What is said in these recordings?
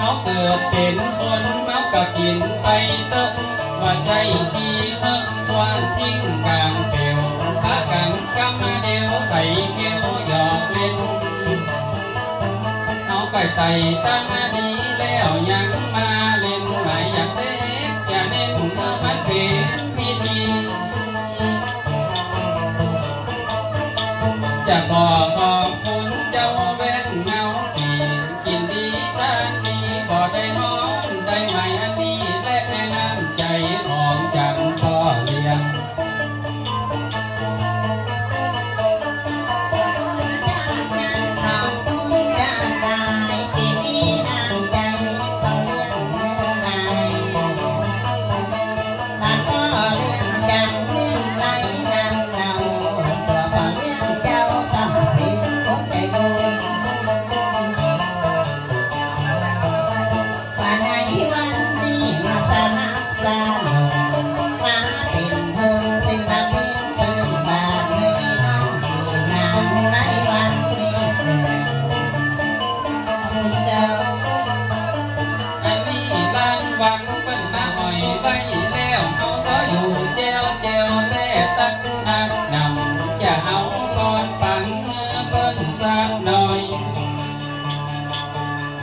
เขาเกิดเป็นคนมักก็กินไปเติมว่าใจดีเฮิ่มวันทิ้งกลางเปลวพากันกำมาเดียวใส่เกี้ยวหยอกเล่นเขาก็ใจตั้งดีแล้วยังมาเล่นหมายอยากเด็กอย่าเน้นเมื่อมันเป็นพิธีจะขอขอบคุณเจ้าเว้นเงาสีกินดีทานดีบ่ได้ฮ้อนได้ไหมอันนี้และแนะนำใจของจันพ่อเลี้ยง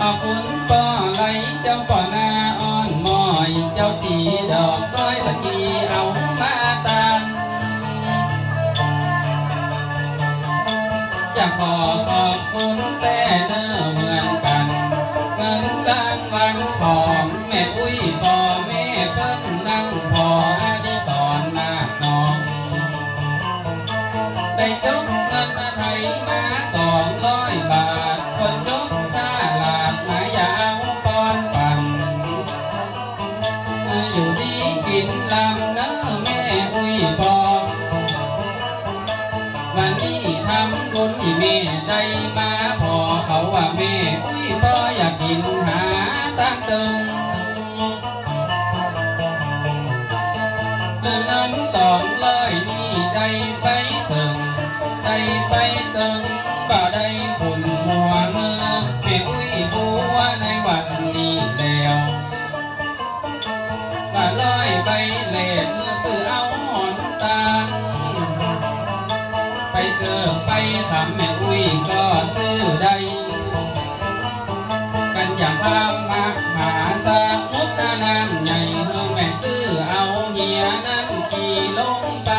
ขอบคุณป่อไหลเจ้าป่อนาอ่อนมอยเจ้าจีดอกซอยตะกี้เอามาตามจะขอบคุณแต่เนื้อเหมือนกันเงินรางวัลของแม่อุ้ยพ่อแม่เพิ่นนั่งพออดิศรนาคน้องได้จบเงินไทยมา200 บาทคนจบกินลำเนื้อแม่อุ้ยพอวันนี้ทำบุญที่แม่ได้มาพอเขาว่าแม่อุ้ยพออยากกินหาตั้งตึงเงิน200นี่ได้ไปถึงได้ไปถึงบ่ได้บุญหัวเนื้อแม่อุ้ยบัวในวันนี้แล้วลอยไปเล่นซื้อเอาหอนตาไปเกิดไปทำแม่อุ้ยก็ซื้อได้กันอย่างพามมาหาสามุตนานใหญ่แม่ซื้อเอาเหียนั้นขี่ลงไป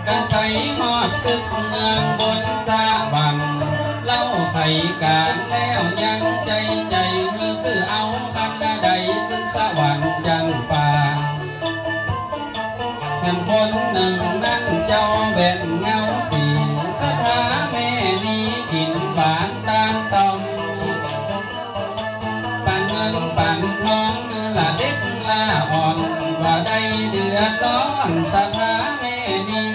กันไฟหอดตึกเมืองบนสะบังเล่าไข่การแล้วยังใจซื้อเอาคันใดขึ้นสวรรค์จันฟ้าเงินคนหนึ่งนั่นเจ้าแบ่งเงาสีสถาแม่นี้กินหวานตาลตอมปั่นเงินปั่นทองละเด็กละอ่อนว่าได้เดือดร้อนสถาแม่นี้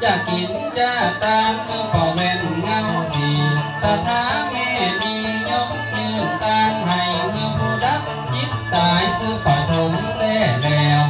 จะกินจะตามพอแม่นเงาสีสถาแม่นี้ยกยืนตามให้ผู้ดับจิตตายคือป่าชมแต่แล้ว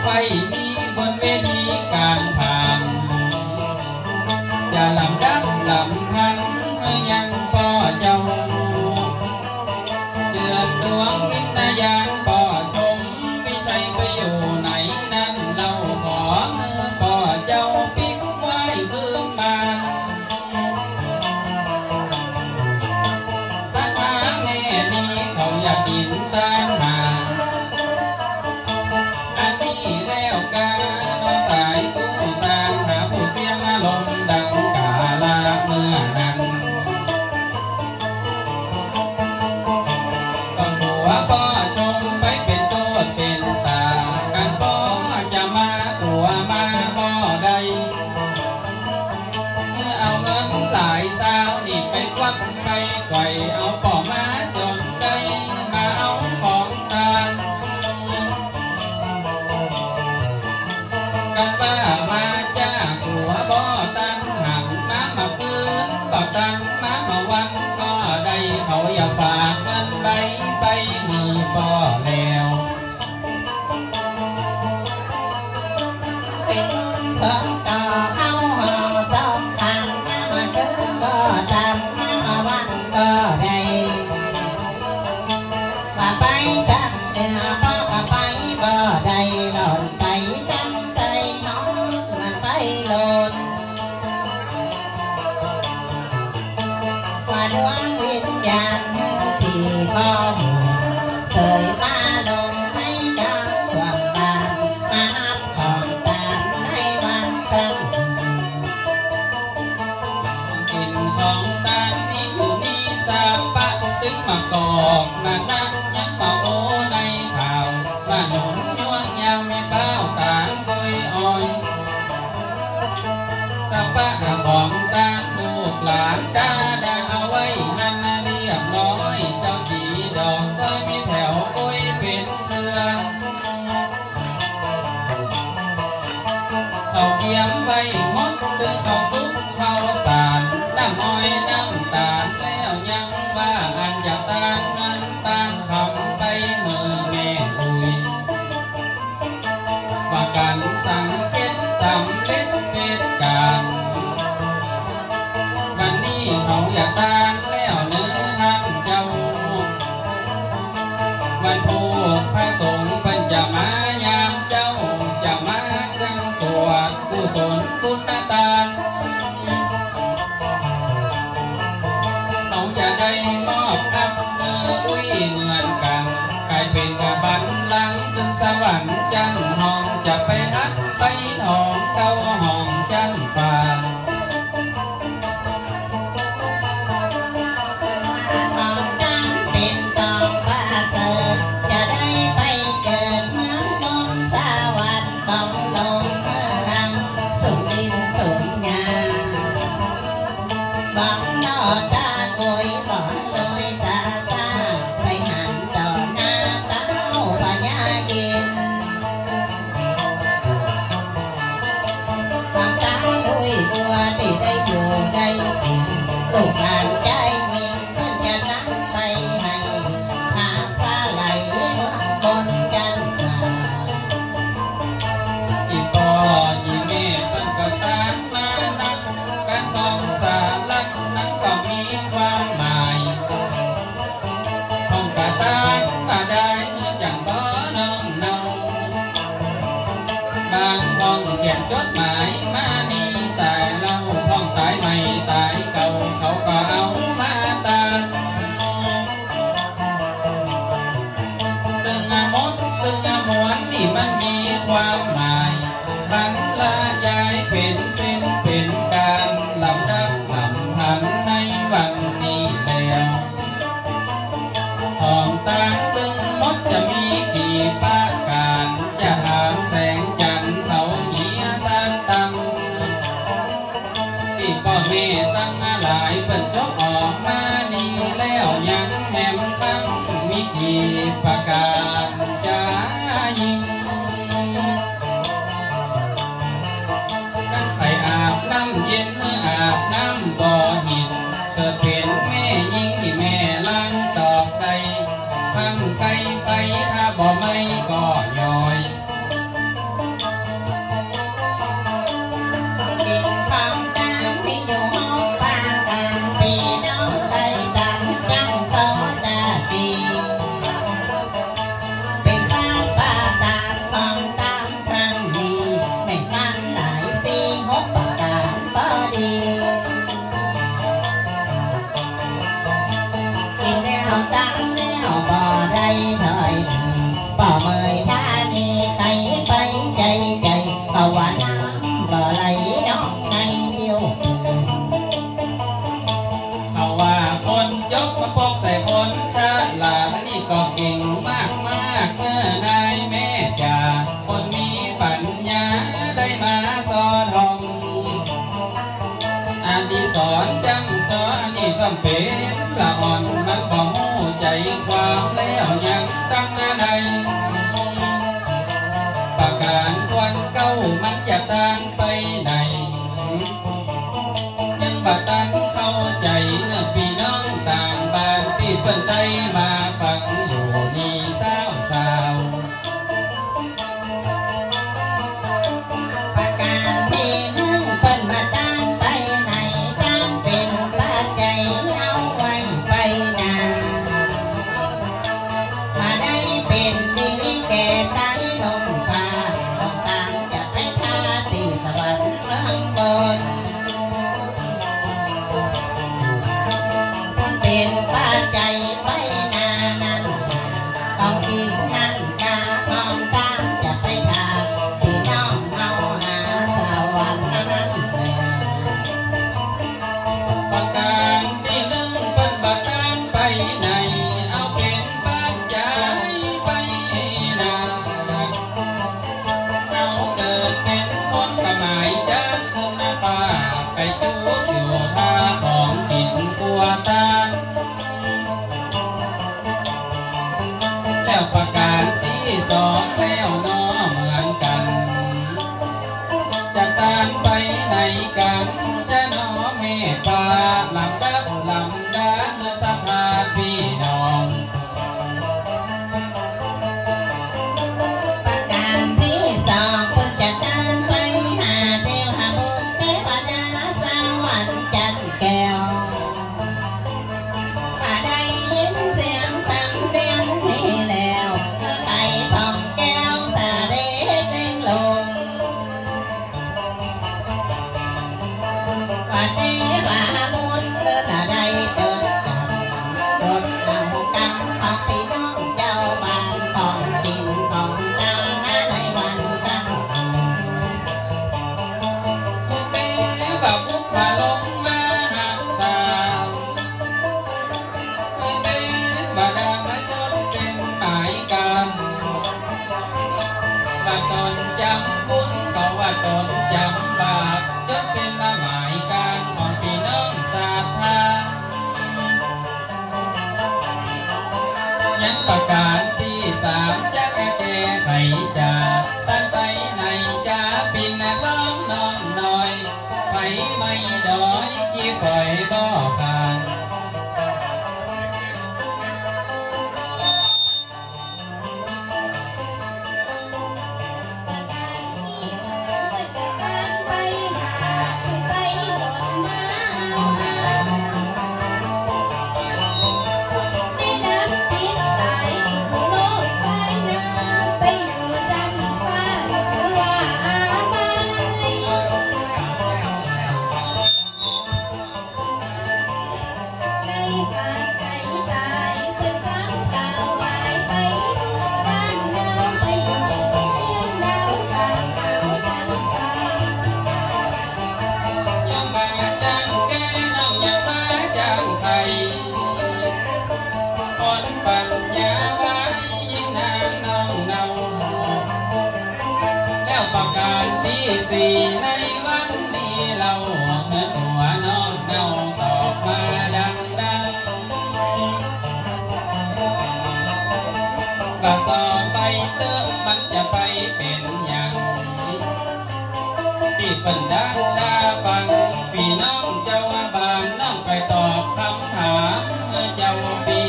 ไฟนี้บนเวทีการผ่านจะลำดับลำพันยังป่อเจ้าเจือดวงวิญญาณป่อชมไม่ใช่ไปอยู่ไหนนั้นเราขอป่อเจ้าปิ๊กไว้คืนมาสถาแม่นี้เขาอยากกินตามหาสายกู้สร้างหาผู้เสียงลมดังกาลาเมื่อนั้นก็ผู้ ไปทำเหนือพ่อก็ไปบ่ได้หล่นไปจำใจน้องมันไปหล่นว่าดวงวิญญาณที่ข้อมูลเสยมาลงให้ดังความบานมาหับของตามในวันตั้งกินของตานี่อยู่นี่สาปะตึงมากอกมานั่งยังมาโอในข่าวว่าหนุนยวงยาวไม่เป้าตามโดยอ้อยสาปะของตาลูกหลานกาดาเอาไว้นั่นเรียบร้อยเจ้าจีดอกซอยมีแถวโอยเป็นเรือเขาเกี่ยมไว้มดซึ่งเขาซุกเขาสารน้ำอ้อยน้ำตาลแล้วยังว่าอันจะตานเงินตานคำไปมือแม่คุยว่าการสังเกตสำเร็จเสร็จการวันนี้เขาอยากตานแล้วเนื้อหักเจ้าวันพูดพระสงฆ์เป็นจะมายามเจ้าจะมาจังสวดกุศลคุณตาเขาจะได้มอบอับอุ้ยเหมือนกันกลายเป็นกระบันลังซึ่งสวรรค์จันทร์ห้องจะไปนัดไปทองเก้าห้องจันทร์ฟ้าลูกหลานใจมีเพื่อนจะนั่งไปให้หาซาไหลเมืองบนจันทราอีพ่ออีแม่เพิ่นก็สร้างมานักการสองสารักนั้นก็มีความหมายท่องกระตานมาได้จากสอนองเนาบางห้องเขียนจดหมายมานี่แต่เราห้องตายไม่ตายเก่าเขาก็เอามาตานซึ่งมดซึ่งมวนนี่มันมีความหมายบรรลายายเป็นเส้นเป็นการลำดับลำพันในวันนี้แล้วห้องต่างซึ่งมดจะมีกี่ประการจะถามแสงจันทร์เขาเหียสร้างตังที่พ่อแม่สั่งหลายเป็นจบออกมานี่แล้วยังแหมตั้งมีกี่ประการจะยิงกันไปอาบน้ำเย็นอาบน้ำบ่อหินเกิดเป็นแม่ยิงที่แม่ล้างตอกไก่ทำไก่ไฟถ้าบ่ไม่ก็ย่อยป่อเมยท่านีไตไปใจใจเขาว่าน้ำบ่ไหลน้องในเดียวเขาว่าคนจบมาปกใส่คนชาลานี่ก็เก่งมากมากเมื่อนายแม่จ่าคนมีปัญญาได้มาสอนห้องอันที่สอนจำสอนนี่สำเป็นละอ่อนมันก็หูใจความแล้วยังตั้งใดประการควรเก้ามันจะตามไปไหนยังบัดตันเข้าใจพี่น้องต่างบ้านที่เพิ่นได้มาฟังอยู่นี่สาวสาวประการที่หนึ่งเพิ่นมาตามไปไหนตามเป็นปัจจัยเอาไว้ไปนามา แล้วประการที่สองแล้วน้อเหมือนกันจะตามไปไหนกันจะน้อเมตตาลำดับลำดาสภาพี่น้องประการที่สองเพิ่งจะเดินไปหาเทวบุตรเทวดาสวรรค์จันทร์แก้วมาได้ยินเสียงสำเนียงที่แล้วไปผ่องแก้วสาเรเต้งลงว่าเทวบุตรเดินอะไรเกิดรถนำกำของพี่น้องเจ้าบ้านของกินของตาในวันตั้งเต้บ่าวพุกบ่าลงมาหักสาวเต้บ่าดามาจนเป็นหมายกันบ่าตนจำคุ้นเขาว่าตนจำบาปจนเป็นละหมายการของพี่น้องศรัทธายังประการที่สามจะแก้ไขจะตั้งไปในจะปินนักร้องน้องน้อยไฟไม่ดอยที่ปล่อยบ่อขาดประการที่สี่ในวันนี้เราเมื่อตัวน้องเน่าตอบมาดังก็สอบไปเติมมันจะไปเป็นอย่างที่เป็นดังดาฟังพี่น้องเจ้าบ้านน้องไปตอบคำถามเจ้าพี่